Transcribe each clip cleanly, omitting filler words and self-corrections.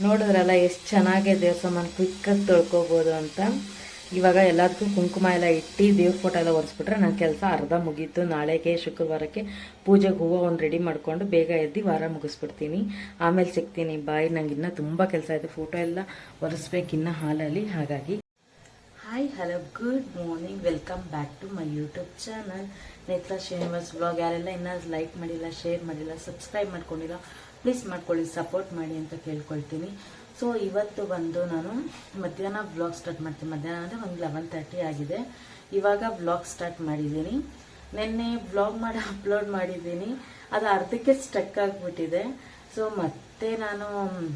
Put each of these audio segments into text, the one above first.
ನೋಡಿದ್ರಲ್ಲ ಎಷ್ಟು ಚೆನ್ನಾಗಿ ದೇವ್ರ ಸಾಮಾನು ಕ್ವಿಕ್ಕಾಗಿ ತೊಳ್ಕೊಬೋದು ಅಂತ. ಇವಾಗ ಎಲ್ಲದಕ್ಕೂ ಕುಂಕುಮ ಎಲ್ಲ ಇಟ್ಟು ದೇವ್ರ ಫೋಟೋ ಎಲ್ಲ ಒರೆಸ್ಬಿಟ್ರೆ ನನ್ನ ಕೆಲಸ ಅರ್ಧ ಮುಗೀತು. ನಾಳೆಗೆ ಶುಕ್ರವಾರಕ್ಕೆ ಪೂಜೆಗೆ ಹೂವು ಒಂದು ರೆಡಿ ಮಾಡಿಕೊಂಡು ಬೇಗ ಎದ್ದು ವಾರ ಮುಗಿಸ್ಬಿಡ್ತೀನಿ. ಆಮೇಲೆ ಸಿಗ್ತೀನಿ ಬಾಯ್. ನಂಗೆ ಇನ್ನೂ ತುಂಬ ಕೆಲಸ ಇದೆ, ಫೋಟೋ ಎಲ್ಲ ಒರೆಸ್ಬೇಕಿನ್ನ ಹಾಲಲ್ಲಿ. ಹಾಗಾಗಿ hi hello good morning, welcome back to my YouTube channel Netra Srinivas vlog. ಯಾರೆಲ್ಲ ಇನ್ನೂ ಲೈಕ್ ಮಾಡಿಲ್ಲ, ಶೇರ್ ಮಾಡಿಲ್ಲ, ಸಬ್ಸ್ಕ್ರೈಬ್ ಮಾಡ್ಕೊಂಡಿಲ್ಲ, ಪ್ಲೀಸ್ ಮಾಡ್ಕೊಳ್ಳಿ, ಸಪೋರ್ಟ್ ಮಾಡಿ ಅಂತ ಕೇಳ್ಕೊಳ್ತೀನಿ. ಸೊ ಇವತ್ತು ಬಂದು ನಾನು ಮಧ್ಯಾಹ್ನ ವ್ಲಾಗ್ ಸ್ಟಾರ್ಟ್ ಮಾಡ್ತೀನಿ. ಮಧ್ಯಾಹ್ನ ಅಂದರೆ ಒಂದು 11:30 ಆಗಿದೆ. ಇವಾಗ ವ್ಲಾಗ್ ಸ್ಟಾರ್ಟ್ ಮಾಡಿದ್ದೀನಿ. ನಿನ್ನೆ ವ್ಲಾಗ್ ಮಾಡಿ ಅಪ್ಲೋಡ್ ಮಾಡಿದ್ದೀನಿ, ಅದು ಅರ್ಧಕ್ಕೆ ಸ್ಟಕ್ ಆಗಿಬಿಟ್ಟಿದೆ. ಸೊ ಮತ್ತೆ ನಾನು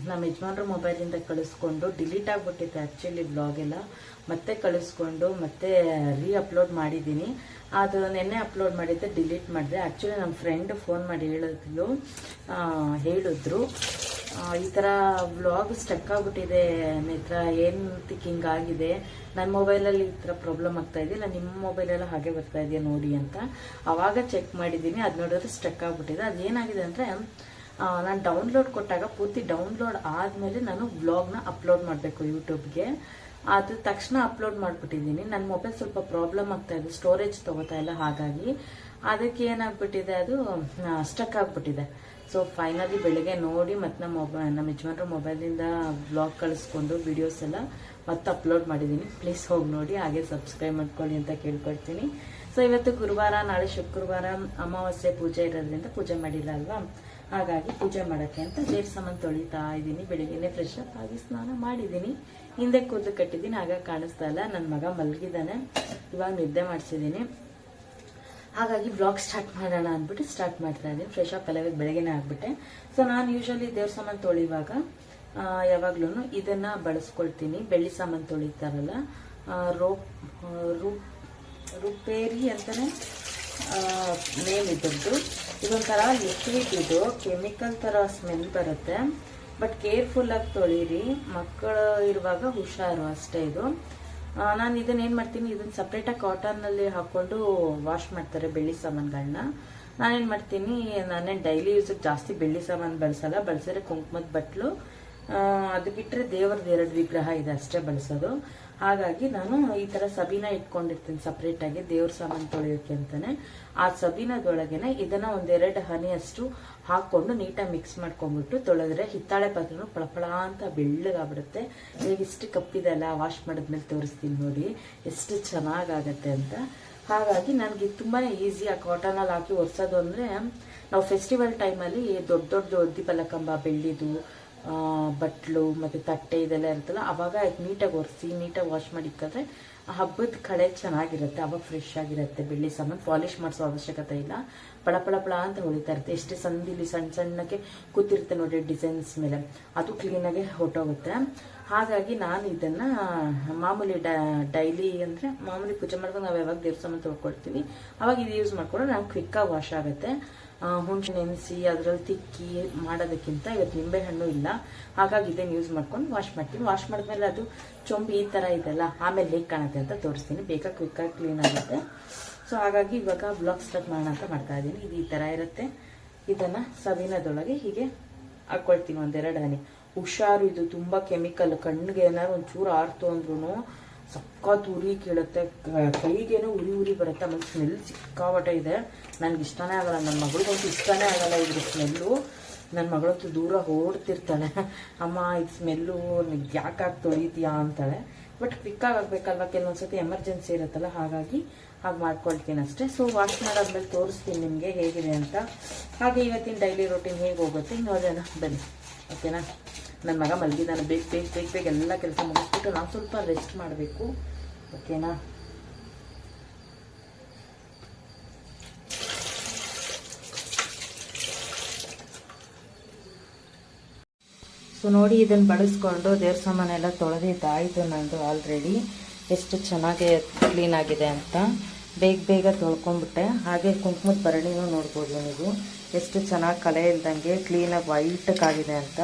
ನಮ್ಮ ಯಜಮಾನ್ರ ಮೊಬೈಲಿಂದ ಕಳಿಸ್ಕೊಂಡು ಡಿಲೀಟ್ ಆಗಿಬಿಟ್ಟಿದ್ದೆ ಆ್ಯಕ್ಚುಲಿ ವ್ಲಾಗ್ ಎಲ್ಲ. ಮತ್ತೆ ಕಳಿಸ್ಕೊಂಡು ಮತ್ತೆ ಅಪ್ಲೋಡ್ ಮಾಡಿದ್ದೀನಿ. ಅದು ನಿನ್ನೆ ಅಪ್ಲೋಡ್ ಮಾಡಿದ್ದೆ, ಡಿಲೀಟ್ ಮಾಡಿದೆ. ಆ್ಯಕ್ಚುಲಿ ನಮ್ಮ ಫ್ರೆಂಡ್ ಫೋನ್ ಮಾಡಿ ಹೇಳಿದ್ರು ಈ ಥರ ವ್ಲಾಗ್ ಸ್ಟಕ್ ಆಗಿಬಿಟ್ಟಿದೆ ನೇತ್ರ, ಏನಂತಕ್ಕೆ ಹಿಂಗಾಗಿದೆ, ನನ್ನ ಮೊಬೈಲಲ್ಲಿ ಈ ಥರ ಪ್ರಾಬ್ಲಮ್ ಆಗ್ತಾ ಇದೆಯಲ್ಲ, ನಿಮ್ಮ ಮೊಬೈಲೆಲ್ಲ ಹಾಗೆ ಬರ್ತಾ ಇದೆಯಾ ನೋಡಿ ಅಂತ. ಆವಾಗ ಚೆಕ್ ಮಾಡಿದ್ದೀನಿ, ಅದು ನೋಡಿದ್ರೆ ಸ್ಟಕ್ ಆಗಿಬಿಟ್ಟಿದೆ. ಅದೇನಾಗಿದೆ ಅಂದರೆ ನಾನು ಡೌನ್ಲೋಡ್ ಕೊಟ್ಟಾಗ ಪೂರ್ತಿ ಡೌನ್ಲೋಡ್ ಆದಮೇಲೆ ನಾನು ವ್ಲಾಗ್ನ ಅಪ್ಲೋಡ್ ಮಾಡಬೇಕು ಯೂಟ್ಯೂಬ್ಗೆ. ಅದು ತಕ್ಷಣ ಅಪ್ಲೋಡ್ ಮಾಡಿಬಿಟ್ಟಿದ್ದೀನಿ. ನನ್ನ ಮೊಬೈಲ್ ಸ್ವಲ್ಪ ಪ್ರಾಬ್ಲಮ್ ಆಗ್ತಾ ಇದೆ, ಸ್ಟೋರೇಜ್ ತೊಗೋತಾ ಇಲ್ಲ. ಹಾಗಾಗಿ ಅದಕ್ಕೆ ಏನಾಗ್ಬಿಟ್ಟಿದೆ, ಅದು ಸ್ಟಕ್ ಆಗಿಬಿಟ್ಟಿದೆ. ಸೊ ಫೈನಲಿ ಬೆಳಿಗ್ಗೆ ನೋಡಿ ಮತ್ತು ನಮ್ಮ ಯಜಮಾನ್ರ ಮೊಬೈಲಿಂದ ವ್ಲಾಗ್ ಕಳಿಸ್ಕೊಂಡು ವಿಡಿಯೋಸ್ ಎಲ್ಲ ಮತ್ತೆ ಅಪ್ಲೋಡ್ ಮಾಡಿದ್ದೀನಿ. ಪ್ಲೀಸ್ ಹೋಗಿ ನೋಡಿ, ಹಾಗೆ ಸಬ್ಸ್ಕ್ರೈಬ್ ಮಾಡ್ಕೊಳ್ಳಿ ಅಂತ ಕೇಳ್ಕೊಳ್ತೀನಿ. ಸೊ ಇವತ್ತು ಗುರುವಾರ, ನಾಳೆ ಶುಕ್ರವಾರ, ಅಮಾವಾಸ್ಯೆ ಪೂಜೆ ಇರೋದ್ರಿಂದ ಪೂಜೆ ಮಾಡಿಲ್ಲ ಅಲ್ವಾ, ಹಾಗಾಗಿ ಪೂಜೆ ಮಾಡೋಕ್ಕೆ ಅಂತ ದೇವ್ರ ಸಾಮಾನು ತೊಳಿತಾ ಇದ್ದೀನಿ. ಬೆಳಿಗ್ಗೆನೆ ಫ್ರೆಶ್ ಅಪ್ ಆಗಿ ಸ್ನಾನ ಮಾಡಿದ್ದೀನಿ, ಹಿಂದೆ ಕೂದಲು ಕಟ್ಟಿದ್ದೀನಿ, ಆಗ ಕಾಣಿಸ್ತಾ ಇಲ್ಲ. ನನ್ನ ಮಗ ಮಲಗಿದ್ದಾನೆ, ಇವಾಗ ನಿದ್ದೆ ಮಾಡಿಸಿದ್ದೀನಿ. ಹಾಗಾಗಿ ಬ್ಲಾಗ್ ಸ್ಟಾರ್ಟ್ ಮಾಡೋಣ ಅಂದ್ಬಿಟ್ಟು ಸ್ಟಾರ್ಟ್ ಮಾಡ್ತಾ ಇದ್ದೀನಿ. ಫ್ರೆಶ್ ಅಪ್ ಎಲ್ಲ ಬೆಳಗ್ಗೆನೆ ಆಗ್ಬಿಟ್ಟೆ. ಸೊ ನಾನು ಯೂಶಲಿ ದೇವ್ರ ಸಾಮಾನು ತೊಳಿವಾಗ ಯಾವಾಗ್ಲೂ ಇದನ್ನ ಬಳಸ್ಕೊಳ್ತೀನಿ. ಬೆಳ್ಳಿ ಸಾಮಾನು ತೊಳಿತಾರಲ್ಲ, ರುಪೇರಿ ಅಂತಾನೆ ನೇಮ್ ಇದ್ದದ್ದು. ಇದೊಂಥರ ಲಿಕ್ವಿಡ್, ಇದು ಕೆಮಿಕಲ್ ತರ ಸ್ಮೆಲ್ ಬರುತ್ತೆ. ಬಟ್ ಕೇರ್ಫುಲ್ ಆಗಿ ತೊಳಿರಿ, ಮಕ್ಕಳು ಇರುವಾಗ ಹುಷಾರು ಅಷ್ಟೇ. ಇದು ನಾನು ಇದನ್ನೇನು ಮಾಡ್ತೀನಿ, ಇದನ್ನು ಸಪ್ರೇಟಾಗಿ ಕಾಟನ್ನಲ್ಲಿ ಹಾಕ್ಕೊಂಡು ವಾಶ್ ಮಾಡ್ತಾರೆ ಬೆಳ್ಳಿ ಸಾಮಾನುಗಳನ್ನ. ನಾನೇನು ಮಾಡ್ತೀನಿ, ನಾನೇನು ಡೈಲಿ ಯೂಸಿಗೆ ಜಾಸ್ತಿ ಬೆಳ್ಳಿ ಸಾಮಾನು ಬಳಸಿದ್ರೆ ಕುಂಕುಮದ ಬಟ್ಲು, ಅದು ಬಿಟ್ಟರೆ ದೇವ್ರದ್ದು 2 ವಿಗ್ರಹ ಇದೆ ಅಷ್ಟೇ ಬಳಸೋದು. ಹಾಗಾಗಿ ನಾನು ಈ ಥರ ಸಬೀನ ಇಟ್ಕೊಂಡಿರ್ತೀನಿ ಸಪ್ರೇಟಾಗಿ ದೇವ್ರ ಸಾಮಾನು ತೊಳೆಯೋಕ್ಕೆ ಅಂತಾನೆ. ಆ ಸಬೀನದೊಳಗೇನೆ ಇದನ್ನು 1-2 ಹನಿಯಷ್ಟು ಹಾಕ್ಕೊಂಡು ನೀಟಾಗಿ ಮಿಕ್ಸ್ ಮಾಡ್ಕೊಂಡ್ಬಿಟ್ಟು ತೊಳೆದ್ರೆ ಹಿತ್ತಾಳೆ ಪಾತ್ರೆನೂ ಪಳಪಳ ಅಂತ ಬೆಳ್ಳಗಾಗ್ಬಿಡುತ್ತೆ. ಈಗ ಇಷ್ಟು ಕಪ್ಪಿದೆ ಅಲ್ಲ, ವಾಶ್ ಮಾಡಿದ್ಮೇಲೆ ತೋರಿಸ್ತೀನಿ ನೋಡಿ ಎಷ್ಟು ಚೆನ್ನಾಗಾಗತ್ತೆ ಅಂತ. ಹಾಗಾಗಿ ನನಗೆ ತುಂಬಾ ಈಸಿ. ಆ ಕಾಟನಲ್ಲಿ ಹಾಕಿ ಒರೆಸೋದು ಅಂದರೆ, ನಾವು ಫೆಸ್ಟಿವಲ್ ಟೈಮಲ್ಲಿ ದೊಡ್ಡ ದೀಪಲ ಕಂಬ ಬೆಳ್ಳಿದು ಬಟ್ಲು ಮತ್ತು ತಟ್ಟೆ ಇದೆಲ್ಲ ಇರುತ್ತಲ್ಲ, ಅವಾಗ ನೀಟಾಗಿ ಒರೆಸಿ ನೀಟಾಗಿ ವಾಶ್ ಮಾಡಿ ಇಕ್ಕಿದ್ರೆ ಹಬ್ಬದ ಕಳೆ ಚೆನ್ನಾಗಿರುತ್ತೆ, ಅವಾಗ ಫ್ರೆಶ್ ಆಗಿರುತ್ತೆ. ಬೆಳ್ಳಿ ಸಾಮಾನು ಪಾಲಿಶ್ ಮಾಡಿಸೋ ಅವಶ್ಯಕತೆ ಇಲ್ಲ, ಪಳ ಅಂತ ಹೊಳಿತಾ ಇರುತ್ತೆ. ಎಷ್ಟೇ ಸಂದಿಲಿ ಸಣ್ಣಕ್ಕೆ ಕೂತಿರುತ್ತೆ ನೋಡಿ ಡಿಸೈನ್ಸ್ ಮೇಲೆ, ಅದು ಕ್ಲೀನಾಗೆ ಹೊಟ್ಟೋಗುತ್ತೆ. ಹಾಗಾಗಿ ನಾನು ಇದನ್ನು ಮಾಮೂಲಿ ಡೈಲಿ ಅಂದರೆ ಮಾಮೂಲಿ ಪೂಜೆ ಮಾಡ್ಕೊಂಡು ನಾವು ಯಾವಾಗ ದೇವ್ರ ಸಾಮಾನು ತೊಳ್ಕೊಳ್ತೀವಿ ಅವಾಗ ಇದು ಯೂಸ್ ಮಾಡ್ಕೊಂಡ್ರೆ ನಾನು ಕ್ವಿಕ್ಕಾಗಿ ವಾಶ್ ಆಗುತ್ತೆ. ಹುಣಸೆ ನೆನೆಸಿ ಅದರಲ್ಲಿ ತಿಕ್ಕಿ ಮಾಡೋದಕ್ಕಿಂತ ಇವತ್ತು ನಿಂಬೆಹಣ್ಣು ಇಲ್ಲ, ಹಾಗಾಗಿ ಇದನ್ನು ಯೂಸ್ ಮಾಡ್ಕೊಂಡು ವಾಶ್ ಮಾಡ್ತೀನಿ. ವಾಶ್ ಮಾಡಿದ್ಮೇಲೆ ಅದು ಚೊಂಬು ಈ ಥರ ಇದೆಲ್ಲ ಆಮೇಲೆ ಹೇಗೆ ಕಾಣುತ್ತೆ ಅಂತ ತೋರಿಸ್ತೀನಿ. ಬೇಗ ಕ್ವಿಕ್ಕಾಗಿ ಕ್ಲೀನ್ ಆಗುತ್ತೆ. ಸೊ ಹಾಗಾಗಿ ಇವಾಗ ಬ್ಲಾಗ್ ಸ್ಟಾರ್ಟ್ ಮಾಡೋಣ ಅಂತ ಮಾಡ್ತಾ ಇದ್ದೀನಿ. ಇದು ಈ ಥರ ಇರುತ್ತೆ. ಇದನ್ನು ಸಬೀನದೊಳಗೆ ಹೀಗೆ ಹಾಕ್ಕೊಳ್ತೀನಿ 1-2 ಹನಿ. ಹುಷಾರು, ಇದು ತುಂಬ ಕೆಮಿಕಲ್. ಕಣ್ಣಿಗೆ ಏನಾದ್ರು ಒಂಚೂರು ಆರ್ತು ಅಂದ್ರೂ ಸಕ್ಕತ್ ಉರಿ ಕೇಳುತ್ತೆ, ಕೈಗೇನೋ ಉರಿ ಬರುತ್ತೆ. ಆಮೇಲೆ ಸ್ಮೆಲ್ ಸಿಕ್ಕಾಬಟ್ಟೆ ಇದೆ, ನನಗೆ ಇಷ್ಟನೇ ಆಗಲ್ಲ. ನನ್ನ ಮಗಳಿಗಂತೂ ಇಷ್ಟನೇ ಆಗಲ್ಲ ಇದ್ರ ಸ್ಮೆಲ್ಲು. ನನ್ನ ಮಗಳಂತೂ ದೂರ ಓಡ್ತಿರ್ತಾಳೆ, ಅಮ್ಮ ಇದು ಸ್ಮೆಲ್ಲು ಯಾಕೆ ತೊಳಿತೀಯಾ ಅಂತಾಳೆ. ಬಟ್ ಕ್ವಿಕ್ಕಾಗಿ ಆಗಬೇಕಲ್ವ, ಕೆಲವೊಂದ್ಸತಿ ಎಮರ್ಜೆನ್ಸಿ ಇರುತ್ತಲ್ಲ, ಹಾಗಾಗಿ ಹಾಗೆ ಮಾಡ್ಕೊಳ್ತೀನಿ ಅಷ್ಟೇ. ಸೊ ವಾಶ್ ಮಾಡಾದ್ಮೇಲೆ ತೋರಿಸ್ತೀನಿ ನಿಮಗೆ ಹೇಗಿದೆ ಅಂತ. ಹಾಗೆ ಇವತ್ತಿನ ಡೈಲಿ ರೂಟೀನ್ ಹೇಗೆ ಹೋಗುತ್ತೆ ನೋಡೋಣ ಬನ್ನಿ, ಓಕೆನಾ. ನನ್ನ ಮಗ ಮಲಗಿದ್ದಾನೆ, ಬೇಗ ಎಲ್ಲ ಕೆಲಸ ಮುಗಿಸ್ಬಿಟ್ಟು ನಾನು ಸ್ವಲ್ಪ ರೆಸ್ಟ್ ಮಾಡಬೇಕು, ಓಕೆನಾ. ಸೊ ನೋಡಿ, ಇದನ್ನು ಬಳಸ್ಕೊಂಡು ದೇವ್ರ ಸಾಮಾನೆಲ್ಲ ತೊಳೆದಿದ್ದಾಯಿತು ನಂದು ಆಲ್ರೆಡಿ. ಎಷ್ಟು ಚೆನ್ನಾಗಿ ಕ್ಲೀನ್ ಆಗಿದೆ ಅಂತ ಬೇಗ ತೊಳ್ಕೊಂಬಿಟ್ಟೆ. ಹಾಗೆ ಕುಂಕುಮದ ಭರಣಿನೂ ನೋಡ್ಬೋದು ನೀವು, ಎಷ್ಟು ಚೆನ್ನಾಗಿ ಕಲೆ ಇಲ್ದಂಗೆ ಕ್ಲೀನಾಗಿ ವೈಟಾಗಿದೆ ಅಂತ.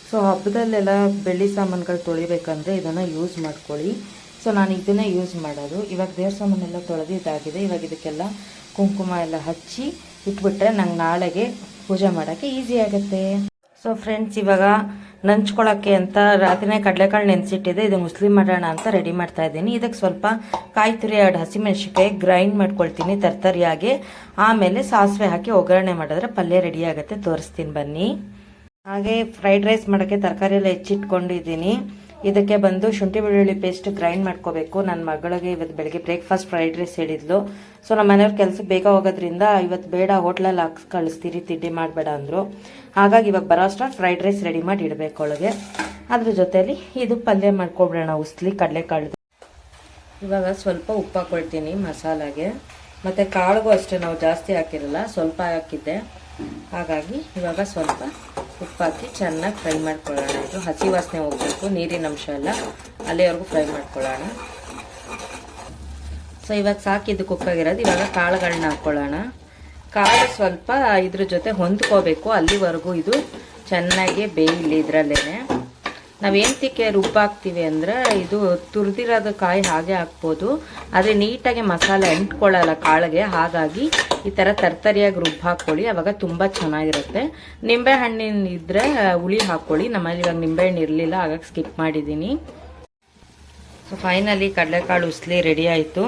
ಸೊ ಹಬ್ಬದಲ್ಲೆಲ್ಲ ಬೆಳ್ಳಿ ಸಾಮಾನುಗಳು ತೊಳಿಬೇಕಂದ್ರೆ ಇದನ್ನು ಯೂಸ್ ಮಾಡ್ಕೊಳ್ಳಿ. ಸೊ ನಾನು ಇದನ್ನೇ ಯೂಸ್ ಮಾಡೋದು. ಇವಾಗ ದೇವ್ರ ಸಾಮಾನೆಲ್ಲ ತೊಳೆದಿದ್ದಾಗಿದೆ. ಇವಾಗ ಇದಕ್ಕೆಲ್ಲ ಕುಂಕುಮ ಎಲ್ಲ ಹಚ್ಚಿ ಇಟ್ಬಿಟ್ರೆ ನಂಗೆ ನಾಳೆಗೆ ಪೂಜೆ ಮಾಡೋಕ್ಕೆ ಈಸಿ ಆಗುತ್ತೆ. ಸೊ ಫ್ರೆಂಡ್ಸ್, ಇವಾಗ ನಂಚ್ಕೊಳ್ಳೋಕ್ಕೆ ಅಂತ ರಾತ್ರಿನೇ ಕಡಲೆಕಾಳು ನೆನೆಸಿಟ್ಟಿದೆ. ಇದನ್ನು ಉಸ್ಲಿ ಮಾಡೋಣ ಅಂತ ರೆಡಿ ಮಾಡ್ತಾ ಇದ್ದೀನಿ. ಇದಕ್ಕೆ ಸ್ವಲ್ಪ ಕಾಯಿ ತುರಿ 2 ಹಸಿಮೆಣಸಿಕಾಯಿ ಗ್ರೈಂಡ್ ಮಾಡ್ಕೊಳ್ತೀನಿ ತರ್ತರಿಯಾಗಿ. ಆಮೇಲೆ ಸಾಸಿವೆ ಹಾಕಿ ಒಗ್ಗರಣೆ ಮಾಡಿದ್ರೆ ಪಲ್ಯ ರೆಡಿ ಆಗುತ್ತೆ. ತೋರಿಸ್ತೀನಿ ಬನ್ನಿ. ಹಾಗೆ ಫ್ರೈಡ್ ರೈಸ್ ಮಾಡೋಕ್ಕೆ ತರಕಾರಿ ಎಲ್ಲ ಹೆಚ್ಚಿಟ್ಕೊಂಡಿದ್ದೀನಿ. ಇದಕ್ಕೆ ಬಂದು ಶುಂಠಿ ಬೆಳ್ಳುಳ್ಳಿ ಪೇಸ್ಟ್ ಗ್ರೈಂಡ್ ಮಾಡ್ಕೋಬೇಕು. ನನ್ನ ಮಗಳಿಗೆ ಇವತ್ತು ಬೆಳಗ್ಗೆ ಬ್ರೇಕ್ಫಾಸ್ಟ್ ಫ್ರೈಡ್ ರೈಸ್ ಹೇಳಿದ್ಲು. ಸೊ ನಮ್ಮ ಮನೆಯವ್ರ ಕೆಲಸಕ್ಕೆ ಬೇಗ ಹೋಗೋದ್ರಿಂದ ಇವತ್ತು ಬೇಡ ಹೋಟ್ಲಲ್ಲಿ ಹಾಕಿ ಕಳಿಸ್ತೀರಿ, ತಿಂಡಿ ಮಾಡಬೇಡ ಅಂದರು. ಹಾಗಾಗಿ ಇವಾಗ ಬರೋ ಅಷ್ಟ್ರಲ್ಲಿ ಫ್ರೈಡ್ ರೈಸ್ ರೆಡಿ ಮಾಡಿ ಇಡಬೇಕು ಒಳಗೆ. ಅದ್ರ ಜೊತೆಯಲ್ಲಿ ಇದು ಪಲ್ಯ ಮಾಡ್ಕೊಬಿಡೋಣ, ಉಸ್ಲಿ ಕಡಲೆಕಾಳು. ಇವಾಗ ಸ್ವಲ್ಪ ಉಪ್ಪು ಹಾಕ್ಕೊಳ್ತೀನಿ ಮಸಾಲಾಗೆ. ಮತ್ತು ಕಾಳಿಗೂ ಅಷ್ಟೇ ನಾವು ಜಾಸ್ತಿ ಹಾಕಿರಲ್ಲ, ಸ್ವಲ್ಪ ಹಾಕಿದ್ದೆ. ಹಾಗಾಗಿ ಇವಾಗ ಸ್ವಲ್ಪ ಉಪ್ಪು ಹಾಕಿ ಚೆನ್ನಾಗಿ ಫ್ರೈ ಮಾಡ್ಕೊಳ್ಳೋಣ. ಇದು ಹಸಿ ವಾಸನೆ ಹೋಗಬೇಕು, ನೀರಿನ ಅಂಶ ಎಲ್ಲ ಅಲ್ಲಿವರೆಗೂ ಫ್ರೈ ಮಾಡ್ಕೊಳ್ಳೋಣ. ಸೊ ಇವಾಗ ಸಾಕಿದ್ದು ಕುಕ್ಕಾಗಿರೋದು. ಇವಾಗ ಕಾಳುಗಳನ್ನ ಹಾಕ್ಕೊಳ್ಳೋಣ. ಕಾಳು ಸ್ವಲ್ಪ ಇದ್ರ ಜೊತೆ ಹೊಂದ್ಕೋಬೇಕು, ಅಲ್ಲಿವರೆಗೂ ಇದು ಚೆನ್ನಾಗಿ ಬೇಯಲಿ. ಇದರಲ್ಲೇ ನಾವೇಂತಕ್ಕೆ ರುಬ್ಬಾಕ್ತೀವಿ ಅಂದರೆ ಇದು ತುರಿದಿರೋದು ಕಾಯಿ ಹಾಗೆ ಹಾಕ್ಬೋದು, ಆದರೆ ನೀಟಾಗಿ ಮಸಾಲೆ ಅಂಟ್ಕೊಳ್ಳಲ್ಲ ಕಾಳಿಗೆ. ಹಾಗಾಗಿ ಈ ಥರ ತರ್ತರಿಯಾಗಿ ರುಬ್ಬ ಹಾಕ್ಕೊಳ್ಳಿ, ಅವಾಗ ತುಂಬ ಚೆನ್ನಾಗಿರುತ್ತೆ. ನಿಂಬೆ ಹಣ್ಣಿನ ಇದ್ದರೆ ಹುಳಿ ಹಾಕ್ಕೊಳ್ಳಿ. ನಮ್ಮಲ್ಲಿ ಇವಾಗ ನಿಂಬೆಹಣ್ಣು ಇರಲಿಲ್ಲ, ಹಾಗಾಗಿ ಸ್ಕಿಪ್ ಮಾಡಿದ್ದೀನಿ. ಸೊ ಫೈನಲಿ ಕಡಲೆಕಾಳು ಉಸ್ಲಿ ರೆಡಿ ಆಯಿತು.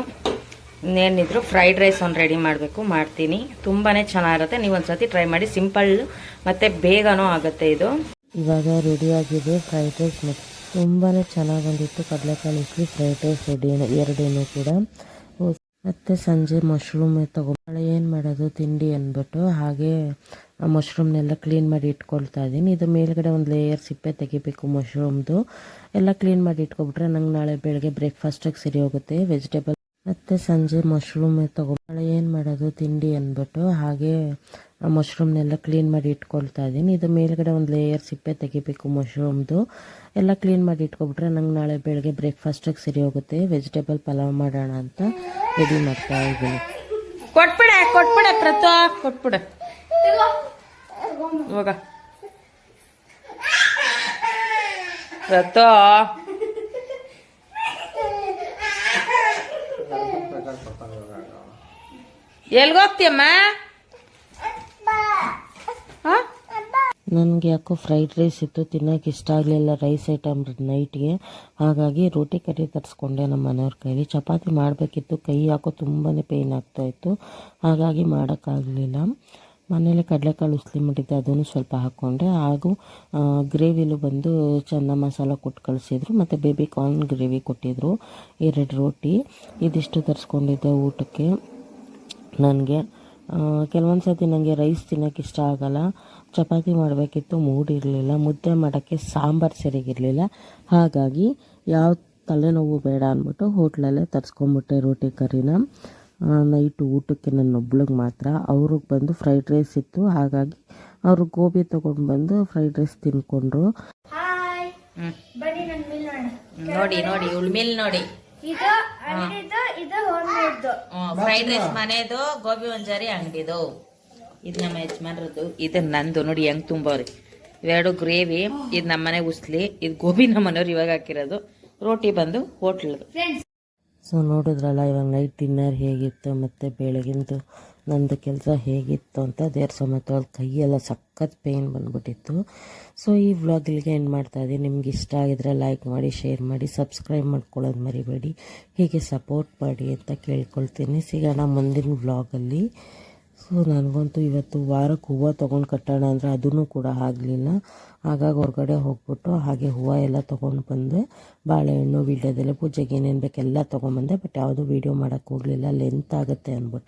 ಇನ್ನೇನಿದ್ರು ಫ್ರೈಡ್ ರೈಸ್ ಒಂದು ರೆಡಿ ಮಾಡಬೇಕು, ಮಾಡ್ತೀನಿ. ತುಂಬಾ ಚೆನ್ನಾಗಿರುತ್ತೆ. ನೀವು ಒಂದು ಸತಿ ಟ್ರೈ ಮಾಡಿ, ಸಿಂಪಲ್ ಮತ್ತು ಬೇಗನೂ ಆಗುತ್ತೆ ಇದು. ಇವಾಗ ರೆಡಿಯಾಗಿದೆ ಫ್ರೈಡ್ ರೈಸ್. ತುಂಬಾ ಚೆನ್ನಾಗಿ ಬಂದಿತ್ತು ಕಡಲೆಕಾಳು ಉಸ್ಲಿ ಫ್ರೈಡ್ ರೈಸ್ ರೆಡಿ ಎರಡೂ ಕೂಡ. ಮತ್ತು ಸಂಜೆ ಮಶ್ರೂಮ್ ತಗೊಂಡು ಏನು ಮಾಡೋದು ತಿಂಡಿ ಅಂದ್ಬಿಟ್ಟು ಹಾಗೆ ಮಶ್ರೂಮ್ನೆಲ್ಲ ಕ್ಲೀನ್ ಮಾಡಿ ಇಟ್ಕೊಳ್ತಾ ಇದ್ದೀನಿ. ಇದು ಮೇಲ್ಗಡೆ ಒಂದು ಲೇಯರ್ ಸಿಪ್ಪೆ ತೆಗಿಬೇಕು ಮಶ್ರೂಮ್ದು. ಎಲ್ಲ ಕ್ಲೀನ್ ಮಾಡಿ ಇಟ್ಕೊಬಿಟ್ರೆ ನಂಗೆ ನಾಳೆ ಬೆಳಗ್ಗೆ ಬ್ರೇಕ್ಫಾಸ್ಟಿಗೆ ಸರಿ ಹೋಗುತ್ತೆ. ವೆಜಿಟೇಬಲ್ ಮತ್ತು ಸಂಜೆ ಮಶ್ರೂಮ್ ತಗೊಂಡು ಏನು ಮಾಡೋದು ತಿಂಡಿ ಅಂದ್ಬಿಟ್ಟು ಹಾಗೆ ಮಶ್ರೂಮ್ನೆಲ್ಲ ಕ್ಲೀನ್ ಮಾಡಿ ಇಟ್ಕೊಳ್ತಾ ಇದ್ದೀನಿ. ಇದು ಮೇಲ್ಗಡೆ ಒಂದು ಲೇಯರ್ ಸಿಪ್ಪೆ ತೆಗಿಬೇಕು ಮಶ್ರೂಮ್ದು. ಎಲ್ಲ ಕ್ಲೀನ್ ಮಾಡಿ ಇಟ್ಕೊಬಿಟ್ರೆ ನಂಗೆ ನಾಳೆ ಬೆಳಗ್ಗೆ ಬ್ರೇಕ್ಫಾಸ್ಟಿಗೆ ಸರಿ ಹೋಗುತ್ತೆ. ವೆಜಿಟೇಬಲ್ ಪಲಾವ್ ಮಾಡೋಣ ಅಂತ ರೆಡಿ ಮಾಡ್ತಾ ಇದ್ದೀನಿ. ಕೊಟ್ಬಿಡ ಪ್ರತೋ, ಕೊಟ್ಬಿಡ ಇವಾಗ ಪ್ರತೋ. ಎಲ್ಗೋಗ್ತೀಯಮ್ಮ? ನನಗೆ ಯಾಕೋ ಫ್ರೈಡ್ ರೈಸ್ ಇತ್ತು, ತಿನ್ನೋಕೆ ಇಷ್ಟ ಆಗಲಿಲ್ಲ ರೈಸ್ ಐಟಮ್ ನೈಟ್ಗೆ. ಹಾಗಾಗಿ ರೋಟಿ ಕರಿ ತರಿಸ್ಕೊಂಡೆ ನಮ್ಮ ಮನೆಯವ್ರ ಕೈಲಿ. ಚಪಾತಿ ಮಾಡಬೇಕಿತ್ತು, ಕೈ ಯಾಕೋ ತುಂಬಾ ಪೇಯ್ನ್ ಆಗ್ತಾಯಿತ್ತು, ಹಾಗಾಗಿ ಮಾಡೋಕ್ಕಾಗಲಿಲ್ಲ. ಮನೇಲಿ ಕಡಲೆಕಾಳು ಉಸ್ಲಿ ಮಾಡಿದ್ದೆ, ಅದನ್ನು ಸ್ವಲ್ಪ ಹಾಕ್ಕೊಂಡೆ. ಹಾಗೂ ಗ್ರೇವಿಲು ಬಂದು ಚೆನ್ನ ಮಸಾಲ ಕೊಟ್ಟು ಕಳಿಸಿದ್ರು, ಮತ್ತು ಬೇಬಿ ಕಾರ್ನ್ ಗ್ರೇವಿ ಕೊಟ್ಟಿದ್ರು. 2 ರೋಟಿ ಇದಿಷ್ಟು ತರಿಸ್ಕೊಂಡಿದ್ದೆ ಊಟಕ್ಕೆ. ನನಗೆ ಕೆಲವೊಂದು ಸರ್ತಿ ನನಗೆ ರೈಸ್ ತಿನ್ನೋಕ್ಕೆ ಇಷ್ಟ ಆಗಲ್ಲ. ಚಪಾತಿ ಮಾಡಬೇಕಿತ್ತು, ಮೂಡ್ ಇರಲಿಲ್ಲ. ಮುದ್ದೆ ಮಾಡೋಕ್ಕೆ ಸಾಂಬಾರು ಸರಿಗಿರಲಿಲ್ಲ. ಹಾಗಾಗಿ ಯಾವ ತಲೆನೋವು ಬೇಡ ಅಂದ್ಬಿಟ್ಟು ಹೋಟ್ಲಲ್ಲೇ ತರಿಸ್ಕೊಂಬಿಟ್ಟೆ ರೋಟಿ ಕರಿನ. ನೈಟು ಊಟಕ್ಕೆ ನನ್ನೊಬ್ಳಿಗೆ ಮಾತ್ರ. ಅವ್ರಿಗೆ ಬಂದು ಫ್ರೈಡ್ ರೈಸ್ ಇತ್ತು, ಹಾಗಾಗಿ ಅವರು ಗೋಬಿ ತೊಗೊಂಡು ಬಂದು ಫ್ರೈಡ್ ರೈಸ್ ತಿನ್ಕೊಂಡ್ರು. ನೋಡಿ ನೋಡಿ ಉಳ್ಮಿಲ್ ನೋಡಿ, ಫ್ರೈಡ್ ರೈಸ್ ಮನೆದು, ಗೋಬಿ ಮಂಚೂರಿ ಅಂಗಡಿದು. ಇದು ನಮ್ಮ ಯಜಮಾನ್ರದ್ದು, ಇದು ನಂದು. ನೋಡಿ ಹೆಂಗ್ ತುಂಬವ್ರಿ. ಇವೆರಡು ಗ್ರೇವಿ, ಇದು ನಮ್ಮ ಮನೆ ಉಸ್ಲಿ, ಇದು ಗೋಬಿ ನಮ್ಮ ಮನೆಯವ್ರು ಇವಾಗ ಹಾಕಿರೋದು. ರೋಟಿ ಬಂದು ಹೋಟ್ಲದು. ಸೊ ನೋಡಿದ್ರಲ್ಲ ಇವಾಗ ನೈಟ್ ಡಿನ್ನರ್ ಹೇಗಿತ್ತು ಮತ್ತು ಬೆಳಗಿಂದು ನಂದು ಕೆಲಸ ಹೇಗಿತ್ತು ಅಂತ. ದೇವ್ರ ಸಮೇತ ಅವ್ರ ಕೈಯೆಲ್ಲ ಸಖತ್ ಪೇಯ್ನ್ ಬಂದ್ಬಿಟ್ಟಿತ್ತು. ಸೊ ಈ ವ್ಲಾಗ್ ಇಲ್ಲಿಗೆ ಎಂಡ್ ಮಾಡ್ತಾಯಿದ್ದೀನಿ. ನಿಮ್ಗೆ ಇಷ್ಟ ಆಗಿದ್ರೆ ಲೈಕ್ ಮಾಡಿ, ಶೇರ್ ಮಾಡಿ, ಸಬ್ಸ್ಕ್ರೈಬ್ ಮಾಡ್ಕೊಳ್ಳೋದು ಮರಿಬೇಡಿ. ಹೀಗೆ ಸಪೋರ್ಟ್ ಮಾಡಿ ಅಂತ ಕೇಳ್ಕೊಳ್ತೀನಿ. ಸಿಗೋಣ ಮುಂದಿನ ವ್ಲಾಗಲ್ಲಿ. ಸೊ ನನಗಂತೂ ಇವತ್ತು ವಾರಕ್ಕೆ ಹೂವು ತೊಗೊಂಡು ಕಟ್ಟೋಣ ಅಂದರೆ ಅದೂ ಕೂಡ ಆಗಲಿಲ್ಲ. ಹಾಗಾಗಿ ಹೊರಗಡೆ ಹೋಗ್ಬಿಟ್ಟು ಹಾಗೆ ಹೂವು ಎಲ್ಲ ತೊಗೊಂಡು ಬಂದೆ. ಬಾಳೆಹಣ್ಣು, ವೀಳ್ಯದೆಲೆ, ಪೂಜೆಗೆ ಏನೇನು ಬೇಕೆಲ್ಲ ತೊಗೊಂಬಂದೆ. ಬಟ್ ಯಾವುದೂ ವೀಡಿಯೋ ಮಾಡೋಕ್ಕೆ ಹೋಗಲಿಲ್ಲ, ಲೆಂತ್ ಆಗುತ್ತೆ ಅಂದ್ಬಿಟ್ಟು.